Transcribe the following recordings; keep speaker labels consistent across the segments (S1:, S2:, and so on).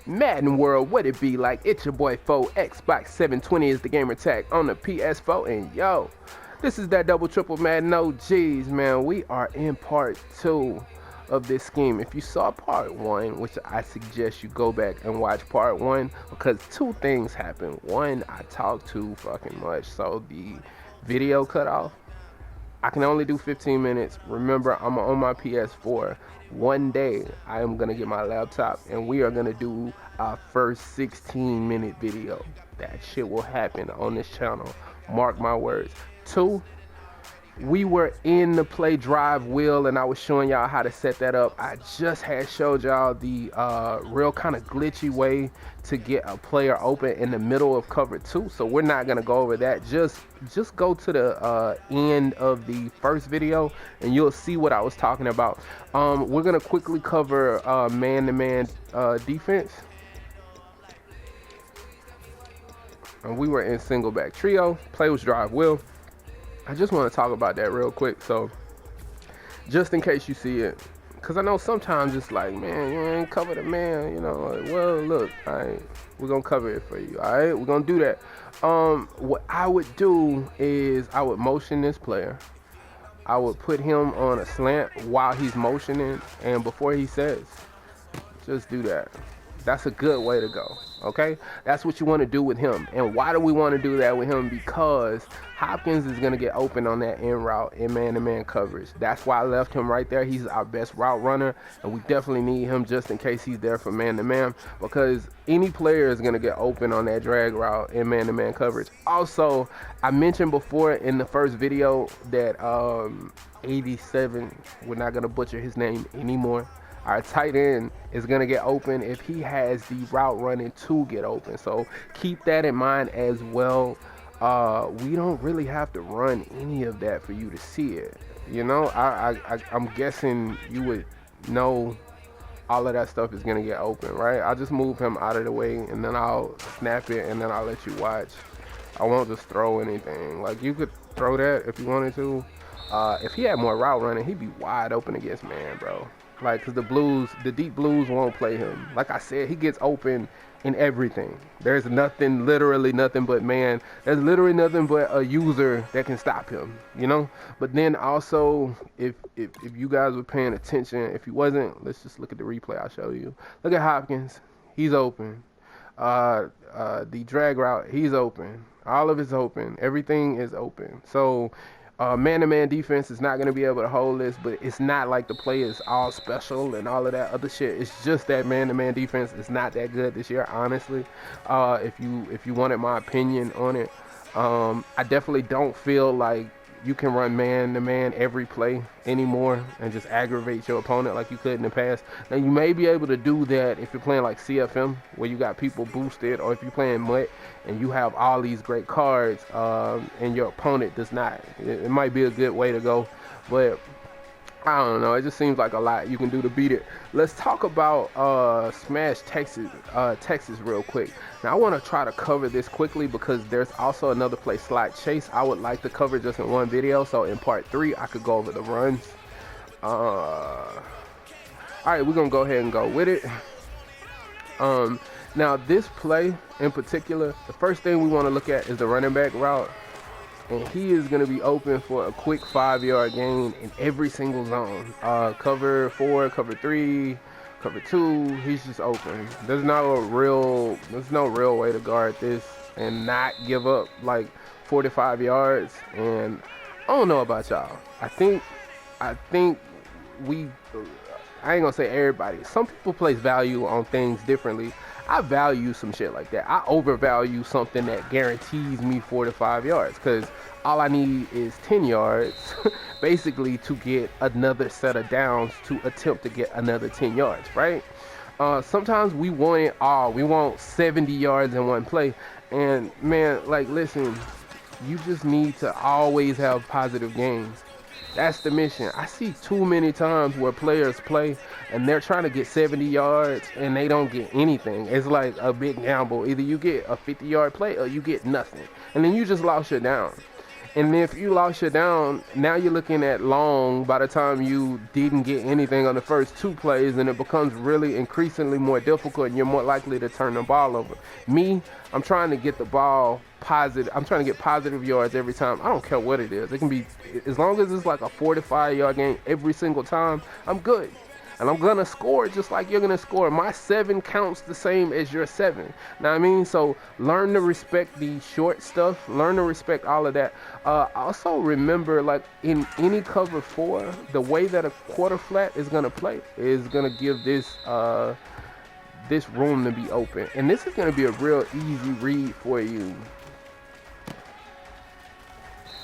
S1: Madden World, what it be like? It's your boy Foe. Xbox 720 is the gamer tag on the PS4, and yo, this is that double triple Madden OGs, man. We are in part 2 of this scheme. If you saw part 1, which I suggest you go back and watch part 1, because two things happened. One, I talked too fucking much, so the video cut off. I can only do 15 minutes. Remember, I'm on my PS4. One day, I am going to get my laptop, and we are going to do our first 16-minute video. That shit will happen on this channel. Mark my words. 2, we were in the play drive wheel, and I was showing y'all how to set that up. I just had showed y'all the real kind of glitchy way to get a player open in the middle of cover 2, so we're not gonna go over that. Just go to the end of the first video and you'll see what I was talking about. We're gonna quickly cover man-to-man defense, and we were in single back trio. Play was drive wheel. I just want to talk about that real quick, so just in case you see it, because I know sometimes it's like, man, you ain't cover the man, you know. Like, well, look, all right, we're gonna cover it for you. All right, we're gonna do that. What I would do is I would motion this player. I would put him on a slant while he's motioning, and before he says, just do that. That's a good way to go, okay? That's what you want to do with him. And why do we want to do that with him? Because Hopkins is going to get open on that end route in man-to-man coverage. That's why I left him right there. He's our best route runner, and we definitely need him just in case he's there for man-to-man, because any player is going to get open on that drag route in man-to-man coverage. Also, I mentioned before in the first video that 87, we're not going to butcher his name anymore, our tight end is going to get open if he has the route running to get open. So keep that in mind as well. We don't really have to run any of that for you to see it. You know, I'm guessing you would know all of that stuff is going to get open, right? I'll just move him out of the way, and then I'll snap it, and then I'll let you watch. I won't just throw anything. Like, you could throw that if you wanted to. If he had more route running, he'd be wide open against man, bro. Like, because the deep blues won't play him. Like I said, he gets open in everything. There's nothing, literally nothing but man. There's literally nothing but a user that can stop him, you know? But then also, if you guys were paying attention, if you wasn't, let's just look at the replay I'll show you. Look at Hopkins. He's open. The drag route, he's open. All of it's open. Everything is open. So, man-to-man defense is not going to be able to hold this, but it's not like the play is all special and all of that other shit. It's just that man-to-man defense is not that good this year, honestly. If you wanted my opinion on it, I definitely don't feel like you can run man-to-man every play anymore and just aggravate your opponent like you could in the past. Now, you may be able to do that if you're playing like CFM, where you got people boosted, or if you're playing MUT and you have all these great cards and your opponent does not. It might be a good way to go, but I don't know. It just seems like a lot you can do to beat it. Let's talk about Smash Texas real quick. Now, I want to try to cover this quickly because there's also another play, Slot Chase, I would like to cover just in one video. So in part 3, I could go over the runs. All right, we're going to go ahead and go with it. Now, this play in particular, the first thing we want to look at is the running back route. And he is going to be open for a quick 5-yard gain in every single zone. Cover 4, cover 3, cover 2, he's just open. There's no real way to guard this and not give up like 45 yards. And I don't know about y'all. I think I ain't gonna say everybody. Some people place value on things differently. I value some shit like that. I overvalue something that guarantees me 45 yards, because all I need is 10 yards basically to get another set of downs to attempt to get another 10 yards, right? Sometimes we want it all. We want 70 yards in one play. And man, like, listen, you just need to always have positive gains. That's the mission. I see too many times where players play and they're trying to get 70 yards and they don't get anything. It's like a big gamble. Either you get a 50-yard play or you get nothing. And then you just lost your down. And if you lost your down, now you're looking at long by the time you didn't get anything on the first two plays, and it becomes really increasingly more difficult, and you're more likely to turn the ball over. Me, I'm trying to get the ball positive. I'm trying to get positive yards every time. I don't care what it is. It can be, as long as it's like a 45-yard game every single time, I'm good. And I'm going to score just like you're going to score. My 7 counts the same as your 7. Know what I mean? So learn to respect the short stuff. Learn to respect all of that. Also remember, like in any cover 4, the way that a quarter flat is going to play is going to give this room to be open. And this is going to be a real easy read for you.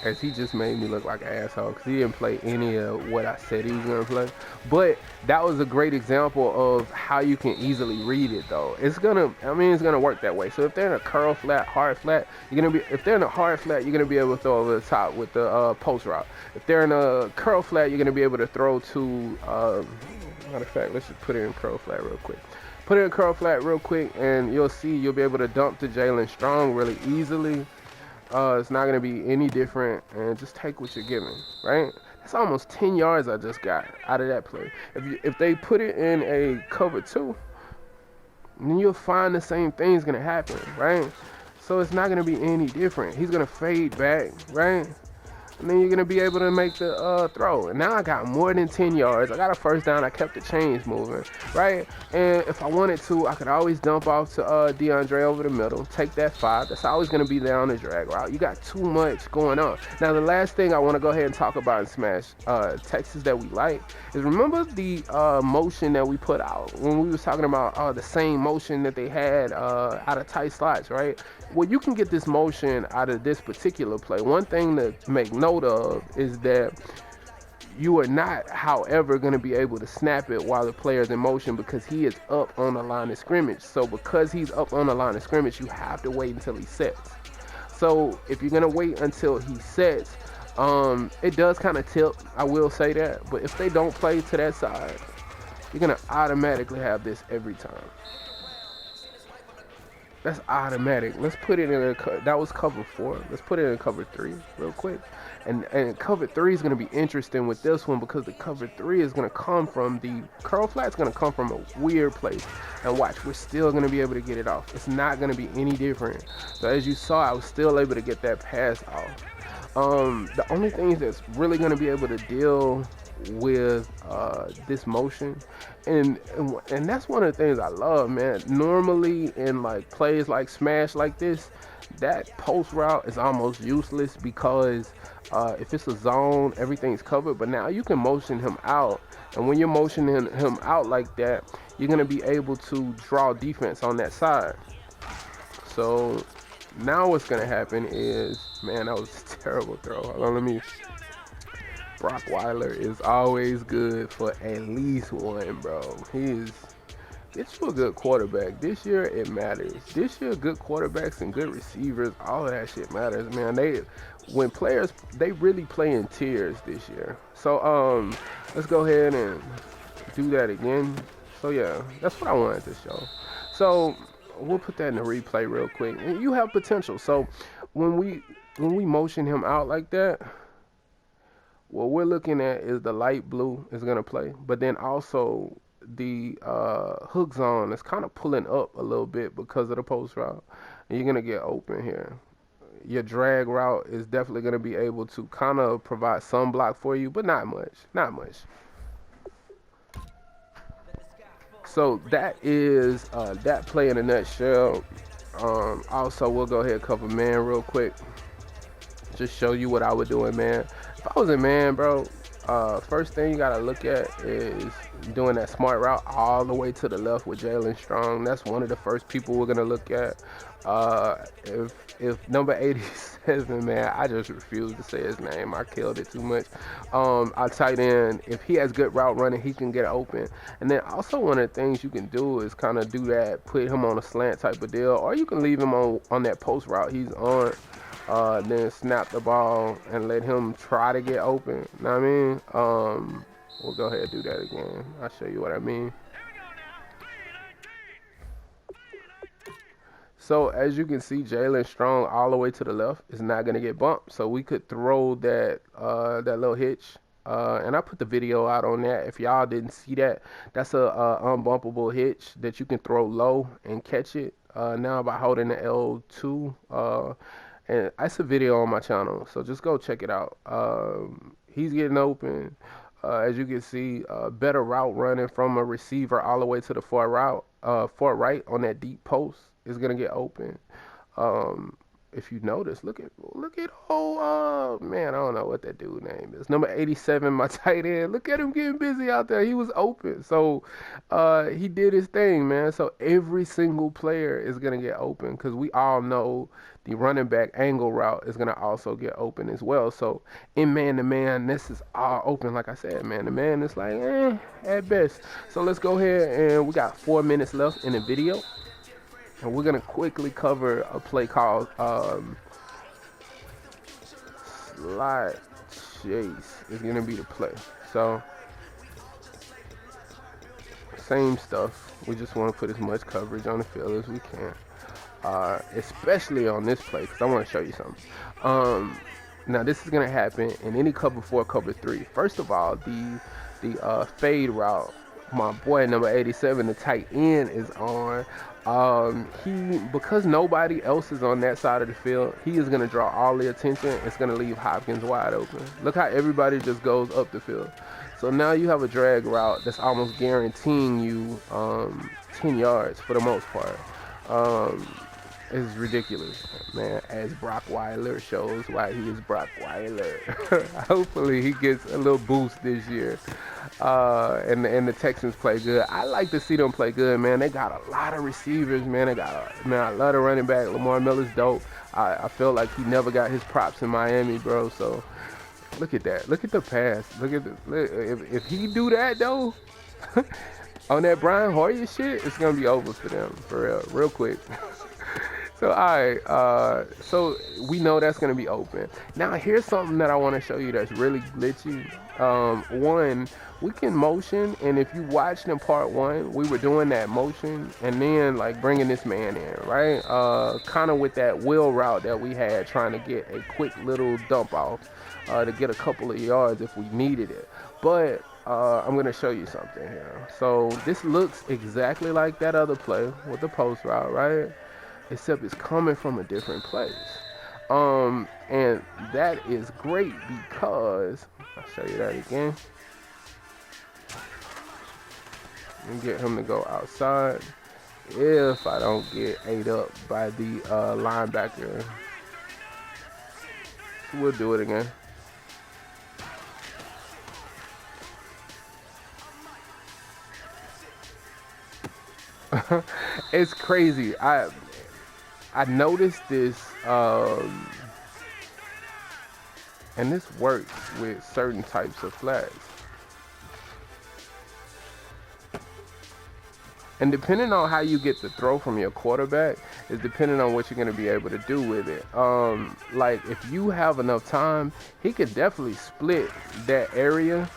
S1: As he just made me look like an asshole because he didn't play any of what I said he was going to play. But that was a great example of how you can easily read it, though. It's going to work that way. So if they're in a curl flat, hard flat, if they're in a hard flat, you're going to be able to throw over the top with the post route. If they're in a curl flat, you're going to be able to throw to, matter of fact, let's just put it in curl flat real quick. Put it in curl flat real quick, and you'll see you'll be able to dump to Jalen Strong really easily. It's not going to be any different, and just take what you're given, right? That's almost 10 yards I just got out of that play. If they put it in a cover 2, then you'll find the same thing's going to happen, right? So it's not going to be any different. He's going to fade back, right? And then you're going to be able to make the throw. And now I got more than 10 yards. I got a first down. I kept the chains moving, right? And if I wanted to, I could always dump off to DeAndre over the middle, take that 5. That's always going to be down the drag route. You got too much going on. Now, the last thing I want to go ahead and talk about in Smash Texas that we like is, remember the motion that we put out when we was talking about the same motion that they had out of tight slots, right? Well, you can get this motion out of this particular play. One thing to make note of is that you are not, however, going to be able to snap it while the player is in motion because he is up on the line of scrimmage. So because he's up on the line of scrimmage, you have to wait until he sets. So if you're going to wait until he sets, it does kind of tip, I will say that. But if they don't play to that side, you're going to automatically have this every time. That's automatic. Let's put it in that was cover 4. Let's put it in cover 3 real quick. And cover 3 is going to be interesting with this one because the cover 3 is going to come from the curl flat. It's going to come from a weird place. And watch, we're still going to be able to get it off. It's not going to be any different. So as you saw, I was still able to get that pass off. The only thing that's really going to be able to deal with this motion, and that's one of the things I love, man. Normally in like plays like Smash like this, that post route is almost useless because if it's a zone, everything's covered. But now you can motion him out, and when you're motioning him out like that, you're going to be able to draw defense on that side. So now what's going to happen is, man, that was a terrible throw. Hold on, let me... Brock Weiler is always good for at least one, bro. Get you a good quarterback. This year, it matters. This year, good quarterbacks and good receivers, all of that shit matters, man. When players, they really play in tiers this year. So, let's go ahead and do that again. So, yeah, that's what I wanted to show. So, we'll put that in the replay real quick. And you have potential. So, when we motion him out like that, what we're looking at is the light blue is going to play, but then also the hook zone is kind of pulling up a little bit because of the post route, and you're going to get open here. Your drag route is definitely going to be able to kind of provide some block for you, but not much. So that is that play in a nutshell. Also, we'll go ahead and cover man real quick. Just show you what I would do in man. If I was in man, bro, first thing you gotta look at is doing that smart route all the way to the left with Jalen Strong. That's one of the first people we're gonna look at. If number 87, man, I just refuse to say his name. I killed it too much. Our tight end, if he has good route running, he can get open. And then also one of the things you can do is kind of do that, put him on a slant type of deal, or you can leave him on that post route he's on. Then snap the ball and let him try to get open. Know what I mean? We'll go ahead and do that again. I'll show you what I mean. So as you can see, Jalen Strong all the way to the left is not gonna get bumped. So we could throw that little hitch. And I put the video out on that. If y'all didn't see that, that's a unbumpable hitch that you can throw low and catch it. Now by holding the L2. And that's a video on my channel, so just go check it out. He's getting open. As you can see, better route running from a receiver all the way to the far right on that deep post is gonna get open. Um, if you notice, look at man, I don't know what that dude name is. Number 87, my tight end. Look at him getting busy out there. He was open, so he did his thing, man. So every single player is gonna get open because we all know the running back angle route is gonna also get open as well. So in man to man, this is all open. Like I said, man to man, it's like at best. So let's go ahead, and we got 4 minutes left in the video. And we're going to quickly cover a play called Slide Chase is going to be the play. So, same stuff. We just want to put as much coverage on the field as we can. Especially on this play, because I want to show you something. Now, this is going to happen in any cover 4, cover 3. First of all, the fade route, my boy number 87, the tight end, is on. Because nobody else is on that side of the field, he is going to draw all the attention. It's going to leave Hopkins wide open. Look how everybody just goes up the field. So now you have a drag route that's almost guaranteeing you 10 yards for the most part. It's ridiculous, man, as Brock Weiler shows why he is Brock Weiler. Hopefully he gets a little boost this year. And the Texans play good. I like to see them play good, man. They got a lot of receivers, man. I love the running back. Lamar Miller's dope. I feel like he never got his props in Miami, bro. So look at that. Look at the pass. If he do that though, on that Brian Hoyer shit, it's gonna be over for them, for real quick. So, alright, so we know that's going to be open. Now, here's something that I want to show you that's really glitchy. One, we can motion, and if you watched in part 1, we were doing that motion, and then, like, bringing this man in, right? Kind of with that wheel route that we had, trying to get a quick little dump off to get a couple of yards if we needed it. But I'm going to show you something here. So, this looks exactly like that other play with the post route, right? Except it's coming from a different place. And that is great because, I'll show you that again. And get him to go outside. If I don't get ate up by the linebacker. So we'll do it again. It's crazy. I noticed this, and this works with certain types of flags. And depending on how you get the throw from your quarterback is depending on what you're going to be able to do with it. Like if you have enough time, he could definitely split that area.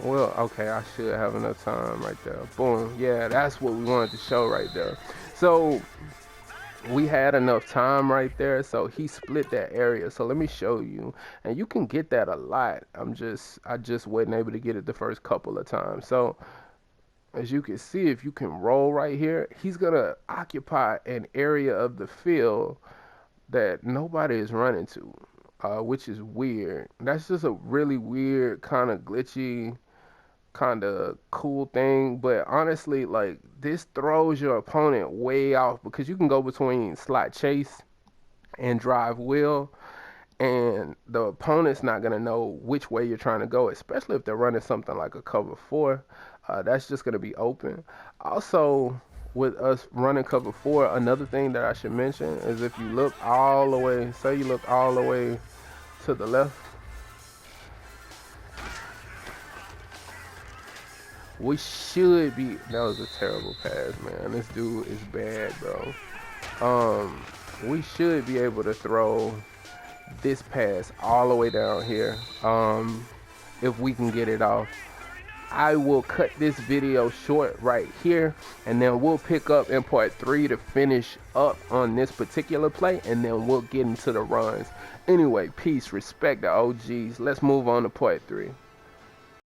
S1: Well, okay, I should have enough time right there. Boom. Yeah, that's what we wanted to show right there. So we had enough time right there, so he split that area. So let me show you, and you can get that a lot. I just wasn't able to get it the first couple of times. So as you can see, if you can roll right here, he's gonna occupy an area of the field that nobody is running to, which is weird. That's just a really weird, kind of glitchy, kind of cool thing. But honestly, like, this throws your opponent way off because you can go between slot chase and drive wheel, and the opponent's not gonna know which way you're trying to go, especially if they're running something like a cover 4. That's just gonna be open. Also, with us running cover 4, another thing that I should mention is if you look all the way, say you look all the way to the left, we should be, that was a terrible pass, man. This dude is bad, bro. We should be able to throw this pass all the way down here, if we can get it off. I will cut this video short right here, and then we'll pick up in part 3 to finish up on this particular play, and then we'll get into the runs. Anyway, peace, respect the OGs. Let's move on to part 3.